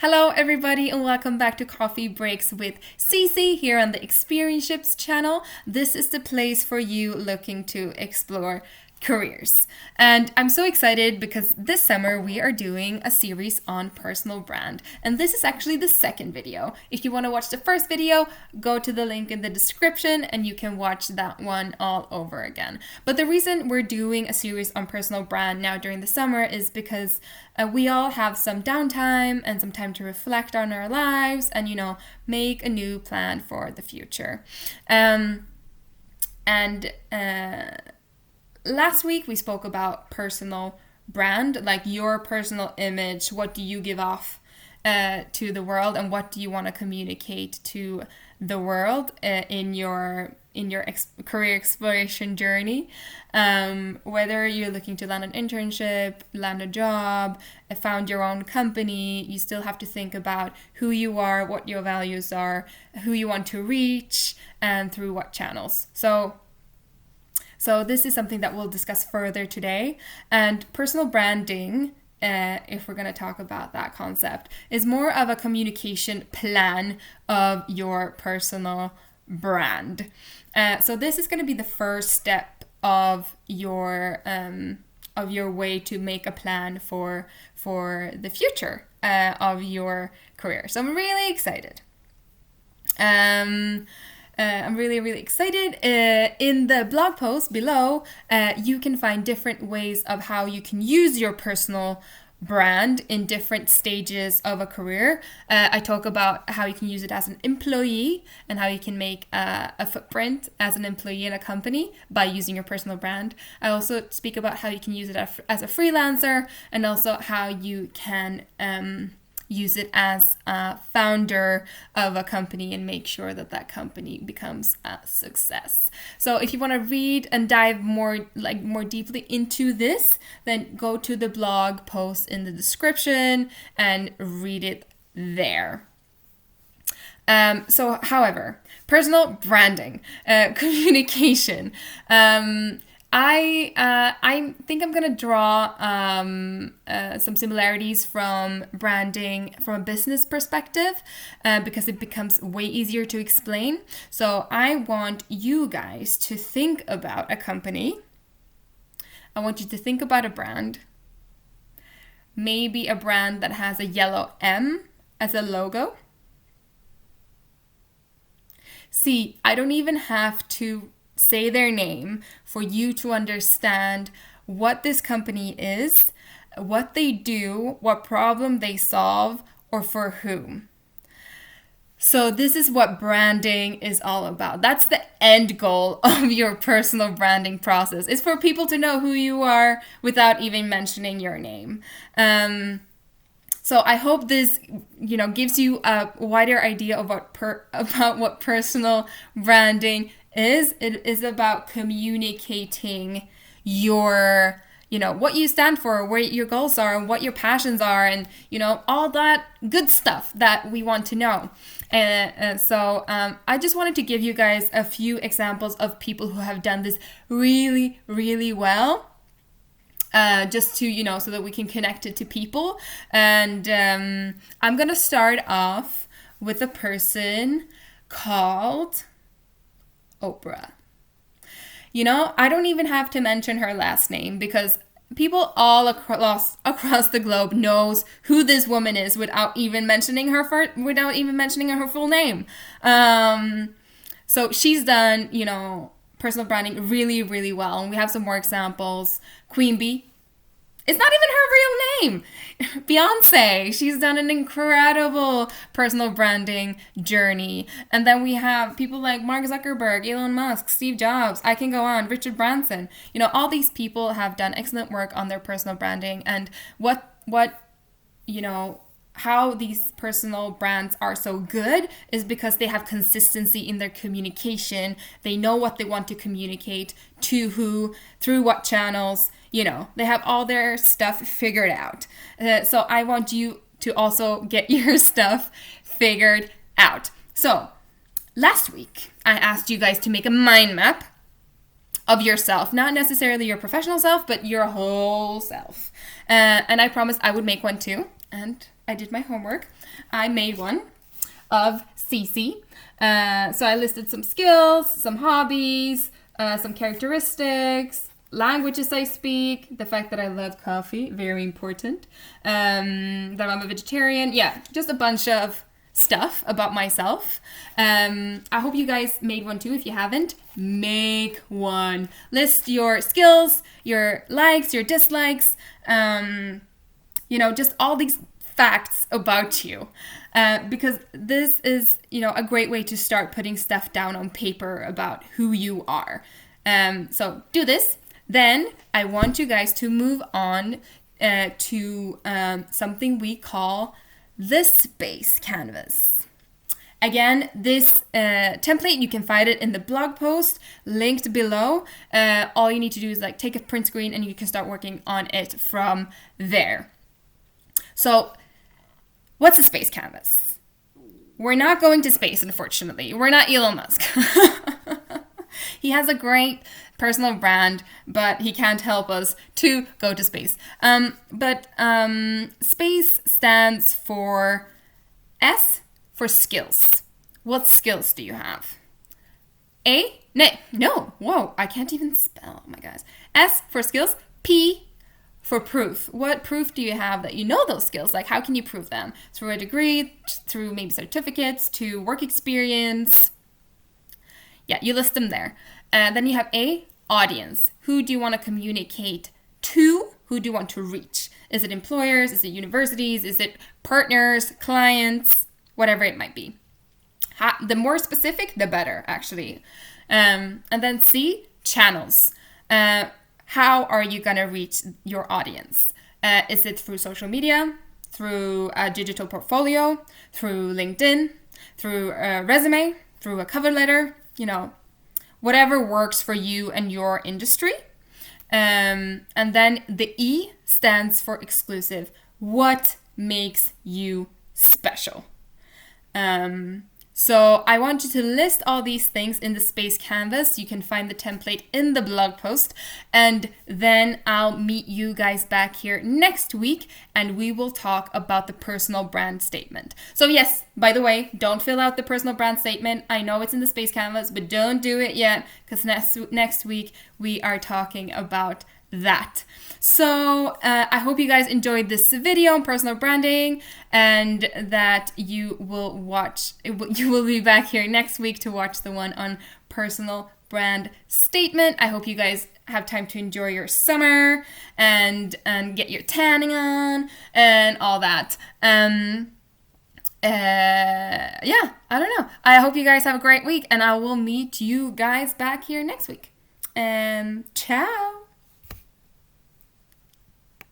Hello, everybody, and welcome back to Coffee Breaks with Cece here on the Experienceships channel. This is the place for you looking to explore careers. And I'm so excited because this summer we are doing a series on personal brand. And this is actually the second video. If you want to watch the first video, go to the link in the description and you can watch that one all over again. But the reason we're doing a series on personal brand now during the summer is because we all have some downtime and some time to reflect on our lives and, make a new plan for the future. Last week we spoke about personal brand, like your personal image. What do you give off to the world, and what do you want to communicate to the world in your career exploration journey? Whether you're looking to land an internship, land a job, found your own company, you still have to think about who you are, what your values are, who you want to reach, and through what channels. So this is something that we'll discuss further today. And personal branding, if we're going to talk about that concept, is more of a communication plan of your personal brand. So this is going to be the first step of your way to make a plan for the future of your career. So I'm really excited. I'm really, really excited. In the blog post below, you can find different ways of how you can use your personal brand in different stages of a career. I talk about how you can use it as an employee and how you can make a footprint as an employee in a company by using your personal brand. I also speak about how you can use it as a freelancer, and also how you can use it as a founder of a company and make sure that company becomes a success. So if you want to read and dive more deeply into this, then go to the blog post in the description and read it there. However, personal branding, communication, I think I'm going to draw some similarities from branding from a business perspective because it becomes way easier to explain. So I want you guys to think about a company. I want you to think about a brand. Maybe a brand that has a yellow M as a logo. See, I don't even have to say their name for you to understand what this company is, what they do, what problem they solve, or for whom. So this is what branding is all about. That's the end goal of your personal branding process, is for people to know who you are without even mentioning your name. So I hope this, gives you a wider idea of about what personal branding is. It is about communicating your, what you stand for, where your goals are, and what your passions are, and, all that good stuff that we want to know. So I just wanted to give you guys a few examples of people who have done this really, really well. Just to, so that we can connect it to people. And I'm going to start off with a person called Oprah. I don't even have to mention her last name because people all across the globe knows who this woman is without even mentioning her full name. So she's done, personal branding really, really well. And we have some more examples. Queen Bee. It's not even her real name. Beyonce. She's done an incredible personal branding journey. And then we have people like Mark Zuckerberg, Elon Musk, Steve Jobs. I can go on. Richard Branson. All these people have done excellent work on their personal branding. And how these personal brands are so good is because they have consistency in their communication. They know what they want to communicate to who, through what channels. They have all their stuff figured out. So I want you to also get your stuff figured out. So last week, I asked you guys to make a mind map of yourself, not necessarily your professional self, but your whole self. And I promised I would make one too. And I did my homework. I made one of Cece. So I listed some skills, some hobbies, some characteristics, languages I speak, the fact that I love coffee, very important, that I'm a vegetarian. Yeah, just a bunch of stuff about myself. I hope you guys made one too. If you haven't, make one. List your skills, your likes, your dislikes, just all these facts about you. Because this is, a great way to start putting stuff down on paper about who you are. So do this. Then I want you guys to move on to something we call the space canvas. Again, this template, you can find it in the blog post linked below. All you need to do is take a print screen and you can start working on it from there. So what's a space canvas? We're not going to space, unfortunately. We're not Elon Musk. He has a great personal brand, but he can't help us to go to space. But space stands for S for skills. What skills do you have? Whoa, I can't even spell. Oh my gosh. S for skills. P for proof. What proof do you have that you know those skills? How can you prove them? Through a degree, through maybe certificates, to work experience. Yeah, you list them there. Then you have A, audience. Who do you want to communicate to? Who do you want to reach? Is it employers? Is it universities? Is it partners, clients? Whatever it might be. The more specific, the better, actually. And then C, channels. How are you going to reach your audience? Is it through social media, through a digital portfolio, through LinkedIn, through a resume, through a cover letter, whatever works for you and your industry. And then the E stands for exclusive. What makes you special? So I want you to list all these things in the space canvas. You can find the template in the blog post. And then I'll meet you guys back here next week and we will talk about the personal brand statement. So yes, by the way, don't fill out the personal brand statement. I know it's in the space canvas, but don't do it yet because next week we are talking about that. So I hope you guys enjoyed this video on personal branding and that you will be back here next week to watch the one on personal brand statement. I hope you guys have time to enjoy your summer and get your tanning on and all that. I don't know. I hope you guys have a great week and I will meet you guys back here next week. Ciao.